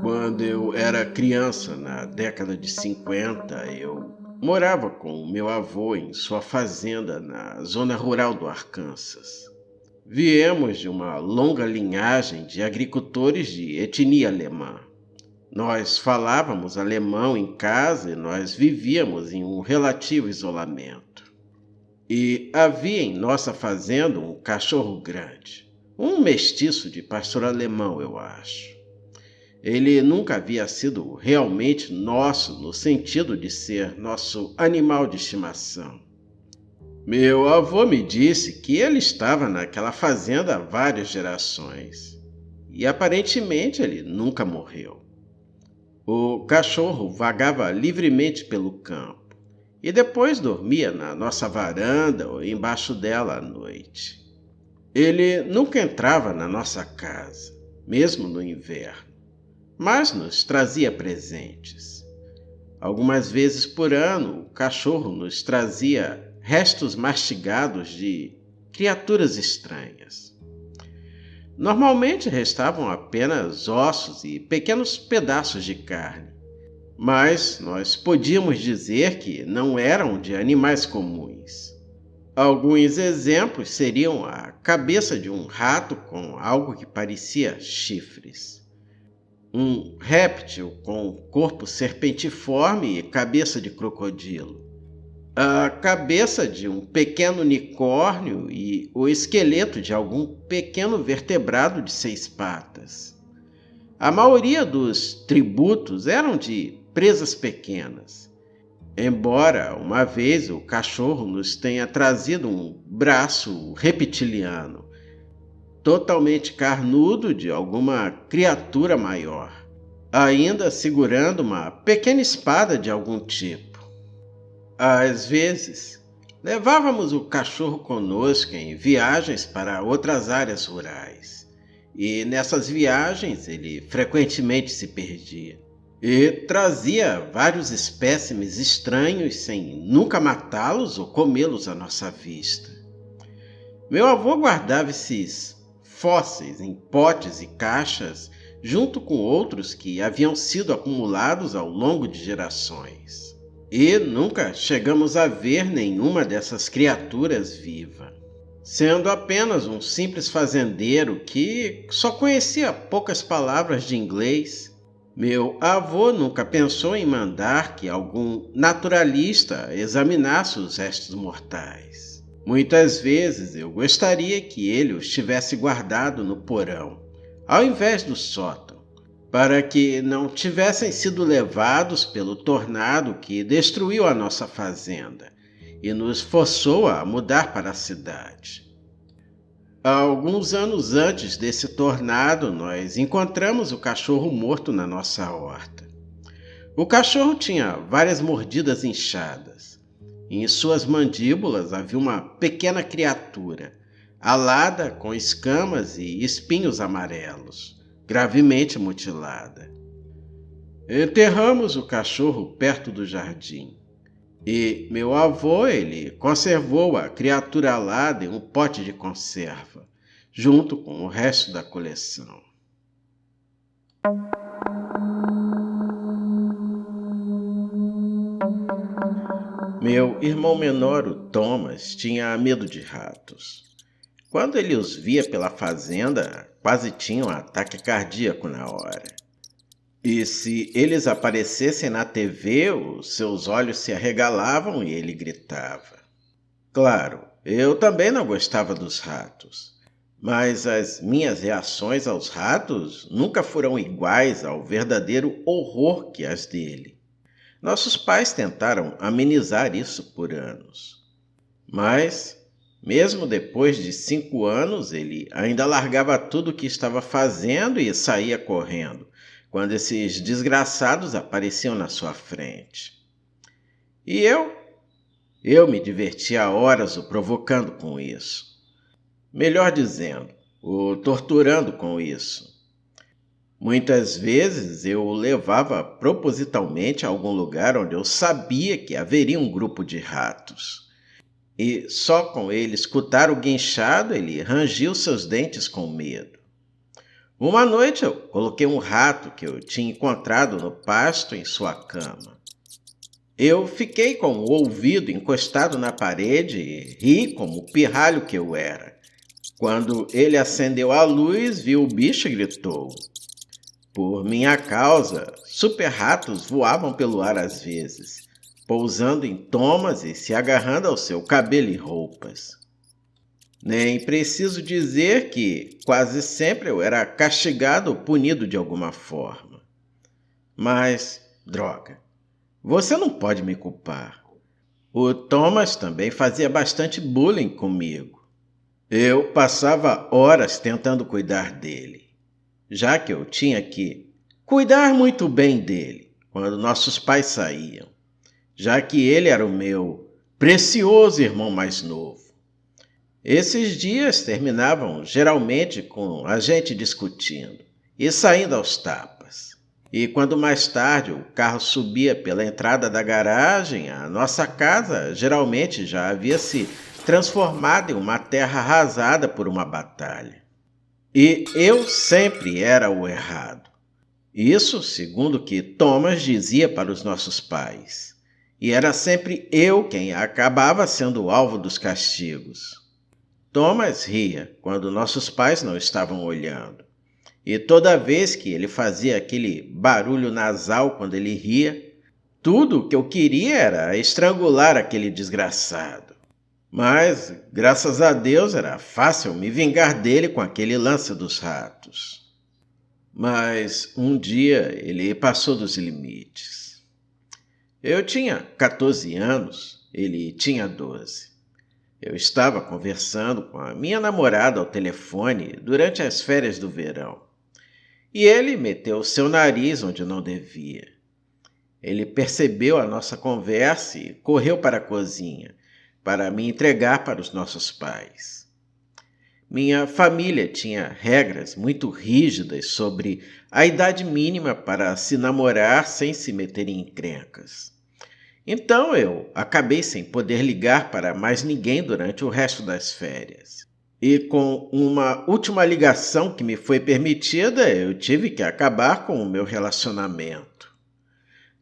Quando eu era criança, na década de 50, eu morava com o meu avô em sua fazenda na zona rural do Arkansas. Viemos de uma longa linhagem de agricultores de etnia alemã. Nós falávamos alemão em casa e nós vivíamos em um relativo isolamento. E havia em nossa fazenda um cachorro grande, um mestiço de pastor alemão, eu acho. Ele nunca havia sido realmente nosso no sentido de ser nosso animal de estimação. Meu avô me disse que ele estava naquela fazenda há várias gerações e aparentemente ele nunca morreu. O cachorro vagava livremente pelo campo e depois dormia na nossa varanda ou embaixo dela à noite. Ele nunca entrava na nossa casa, mesmo no inverno, mas nos trazia presentes. Algumas vezes por ano, o cachorro nos trazia restos mastigados de criaturas estranhas. Normalmente restavam apenas ossos e pequenos pedaços de carne, mas nós podíamos dizer que não eram de animais comuns. Alguns exemplos seriam a cabeça de um rato com algo que parecia chifres, um réptil com corpo serpentiforme e cabeça de crocodilo, a cabeça de um pequeno unicórnio e o esqueleto de algum pequeno vertebrado de 6 patas. A maioria dos tributos eram de presas pequenas, embora uma vez o cachorro nos tenha trazido um braço reptiliano, totalmente carnudo de alguma criatura maior, ainda segurando uma pequena espada de algum tipo. Às vezes, levávamos o cachorro conosco em viagens para outras áreas rurais, e nessas viagens ele frequentemente se perdia e trazia vários espécimes estranhos sem nunca matá-los ou comê-los à nossa vista. Meu avô guardava esses fósseis em potes e caixas junto com outros que haviam sido acumulados ao longo de gerações. E nunca chegamos a ver nenhuma dessas criaturas viva. Sendo apenas um simples fazendeiro que só conhecia poucas palavras de inglês, meu avô nunca pensou em mandar que algum naturalista examinasse os restos mortais. Muitas vezes eu gostaria que ele os tivesse guardado no porão, ao invés do sótão, para que não tivessem sido levados pelo tornado que destruiu a nossa fazenda e nos forçou a mudar para a cidade. Alguns anos antes desse tornado, nós encontramos o cachorro morto na nossa horta. O cachorro tinha várias mordidas inchadas. Em suas mandíbulas havia uma pequena criatura, alada com escamas e espinhos amarelos, gravemente mutilada. Enterramos o cachorro perto do jardim. E meu avô, ele conservou a criatura alada em um pote de conserva, junto com o resto da coleção. Meu irmão menor, o Thomas, tinha medo de ratos. Quando ele os via pela fazenda, quase tinha um ataque cardíaco na hora. E se eles aparecessem na TV, os seus olhos se arregalavam e ele gritava. Claro, eu também não gostava dos ratos, mas as minhas reações aos ratos nunca foram iguais ao verdadeiro horror que as dele. Nossos pais tentaram amenizar isso por anos, mas mesmo depois de 5 anos, ele ainda largava tudo o que estava fazendo e saía correndo, quando esses desgraçados apareciam na sua frente. E eu me divertia horas o provocando com isso. Melhor dizendo, o torturando com isso. Muitas vezes eu o levava propositalmente a algum lugar onde eu sabia que haveria um grupo de ratos. e só com ele escutar o guinchado, ele rangiu seus dentes com medo. Uma noite eu coloquei um rato que eu tinha encontrado no pasto em sua cama. Eu fiquei com o ouvido encostado na parede e ri como o pirralho que eu era. Quando ele acendeu a luz, viu o bicho e gritou. Por minha causa, super-ratos voavam pelo ar às vezes, pousando em Thomas e se agarrando ao seu cabelo e roupas. Nem preciso dizer que quase sempre eu era castigado ou punido de alguma forma. Mas, droga, você não pode me culpar. O Thomas também fazia bastante bullying comigo. Eu passava horas tentando cuidar dele, já que eu tinha que cuidar muito bem dele quando nossos pais saíam, já que ele era o meu precioso irmão mais novo. Esses dias terminavam geralmente com a gente discutindo e saindo aos tapas. E quando mais tarde o carro subia pela entrada da garagem, a nossa casa geralmente já havia se transformado em uma terra arrasada por uma batalha. E eu sempre era o errado. Isso segundo o que Thomas dizia para os nossos pais. E era sempre eu quem acabava sendo o alvo dos castigos. Thomas ria quando nossos pais não estavam olhando. E toda vez que ele fazia aquele barulho nasal quando ele ria, tudo o que eu queria era estrangular aquele desgraçado. Mas, graças a Deus, era fácil me vingar dele com aquele lance dos ratos. Mas um dia ele passou dos limites. Eu tinha 14 anos, ele tinha 12. Eu estava conversando com a minha namorada ao telefone durante as férias do verão. E ele meteu o seu nariz onde não devia. Ele percebeu a nossa conversa e correu para a cozinha para me entregar para os nossos pais. Minha família tinha regras muito rígidas sobre a idade mínima para se namorar sem se meter em encrencas. Então eu acabei sem poder ligar para mais ninguém durante o resto das férias. E com uma última ligação que me foi permitida, eu tive que acabar com o meu relacionamento.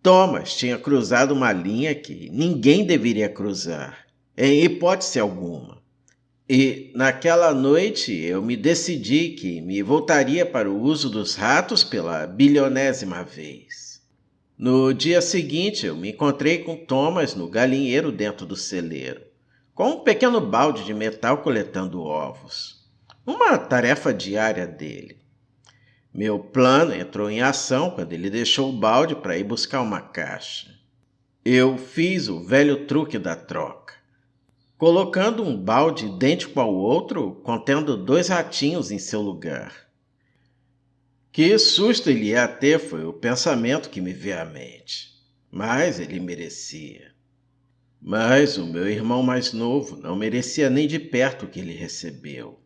Thomas tinha cruzado uma linha que ninguém deveria cruzar, em hipótese alguma. E naquela noite eu me decidi que me voltaria para o uso dos ratos pela bilionésima vez. No dia seguinte eu me encontrei com Thomas no galinheiro dentro do celeiro, com um pequeno balde de metal coletando ovos. Uma tarefa diária dele. Meu plano entrou em ação quando ele deixou o balde para ir buscar uma caixa. Eu fiz o velho truque da troca, colocando um balde idêntico ao outro, contendo 2 ratinhos em seu lugar. Que susto ele ia ter foi o pensamento que me veio à mente, mas ele merecia. Mas o meu irmão mais novo não merecia nem de perto o que ele recebeu.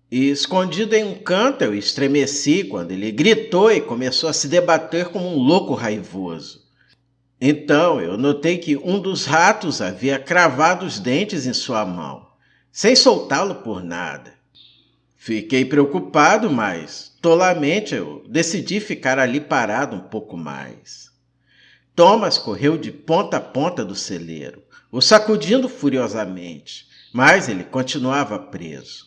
E escondido em um canto eu estremeci quando ele gritou e começou a se debater como um louco raivoso. Então eu notei que um dos ratos havia cravado os dentes em sua mão, sem soltá-lo por nada. Fiquei preocupado, mas tolamente eu decidi ficar ali parado um pouco mais. Thomas correu de ponta a ponta do celeiro, o sacudindo furiosamente, mas ele continuava preso.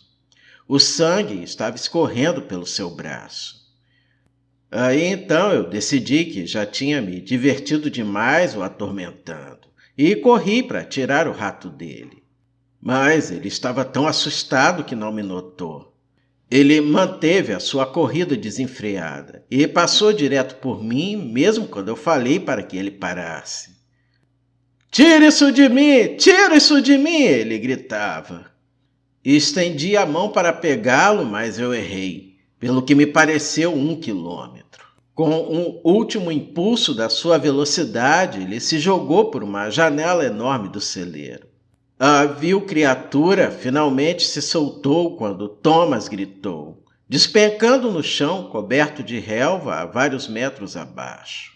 O sangue estava escorrendo pelo seu braço. Aí então eu decidi que já tinha me divertido demais o atormentando e corri para tirar o rato dele. Mas ele estava tão assustado que não me notou. Ele manteve a sua corrida desenfreada e passou direto por mim, mesmo quando eu falei para que ele parasse. "Tira isso de mim! Tira isso de mim!" ele gritava. Estendi a mão para pegá-lo, mas eu errei, pelo que me pareceu 1 quilômetro. Com um último impulso da sua velocidade, ele se jogou por uma janela enorme do celeiro. A vil criatura finalmente se soltou quando Thomas gritou, despencando no chão coberto de relva a vários metros abaixo.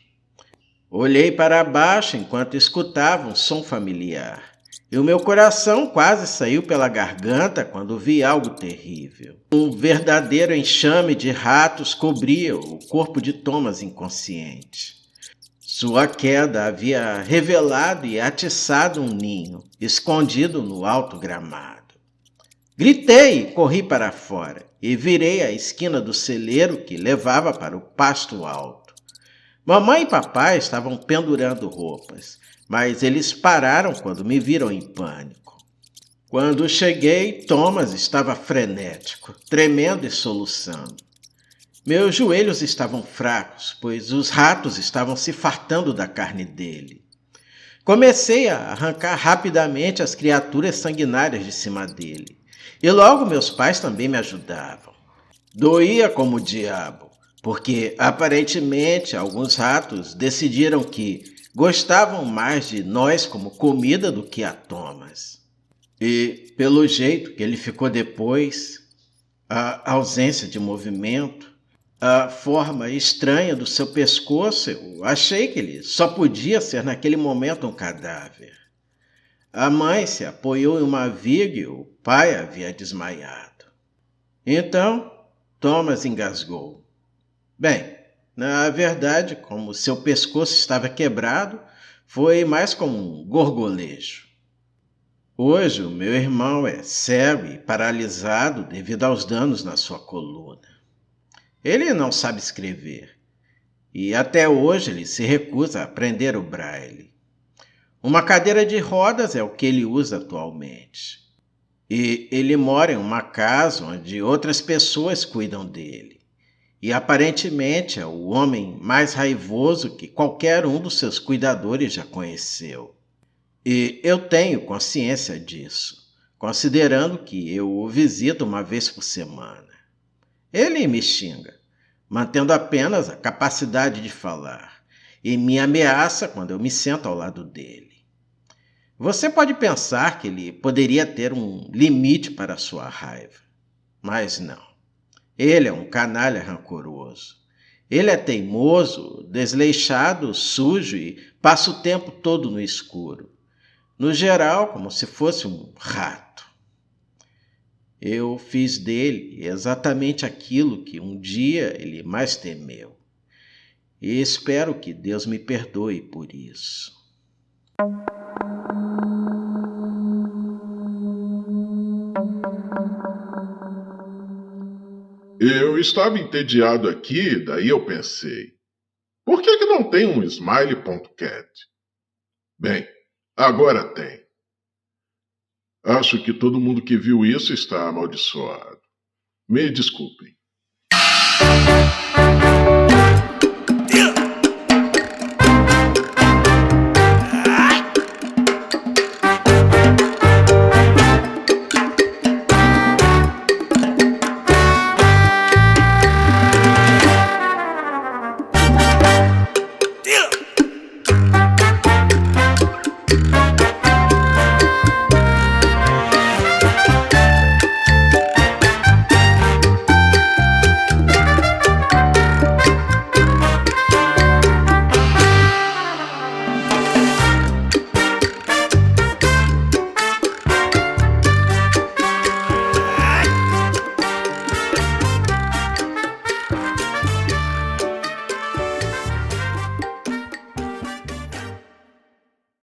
Olhei para baixo enquanto escutava um som familiar. E o meu coração quase saiu pela garganta quando vi algo terrível. Um verdadeiro enxame de ratos cobria o corpo de Thomas inconsciente. Sua queda havia revelado e atiçado um ninho, escondido no alto gramado. Gritei e corri para fora, e virei a esquina do celeiro que levava para o pasto alto. Mamãe e papai estavam pendurando roupas, mas eles pararam quando me viram em pânico. Quando cheguei, Thomas estava frenético, tremendo e soluçando. Meus joelhos estavam fracos, pois os ratos estavam se fartando da carne dele. Comecei a arrancar rapidamente as criaturas sanguinárias de cima dele, e logo meus pais também me ajudavam. Doía como o diabo, porque aparentemente alguns ratos decidiram que gostavam mais de nós como comida do que a Thomas. E, pelo jeito que ele ficou depois, a ausência de movimento, a forma estranha do seu pescoço, eu achei que ele só podia ser naquele momento um cadáver. A mãe se apoiou em uma viga e o pai havia desmaiado. Então, Thomas engasgou. Bem, na verdade, como seu pescoço estava quebrado, foi mais como um gorgolejo. Hoje, o meu irmão é cego e paralisado devido aos danos na sua coluna. Ele não sabe escrever e até hoje ele se recusa a aprender o braille. Uma cadeira de rodas é o que ele usa atualmente. E ele mora em uma casa onde outras pessoas cuidam dele. E aparentemente é o homem mais raivoso que qualquer um dos seus cuidadores já conheceu. E eu tenho consciência disso, considerando que eu o visito uma vez por semana. Ele me xinga, mantendo apenas a capacidade de falar, e me ameaça quando eu me sento ao lado dele. Você pode pensar que ele poderia ter um limite para a sua raiva, mas não. Ele é um canalha rancoroso. Ele é teimoso, desleixado, sujo e passa o tempo todo no escuro. No geral, como se fosse um rato. Eu fiz dele exatamente aquilo que um dia ele mais temeu. E espero que Deus me perdoe por isso. Eu estava entediado aqui, daí eu pensei, por que não tem um Smiley.cat? Bem, agora tem. Acho que todo mundo que viu isso está amaldiçoado. Me desculpem.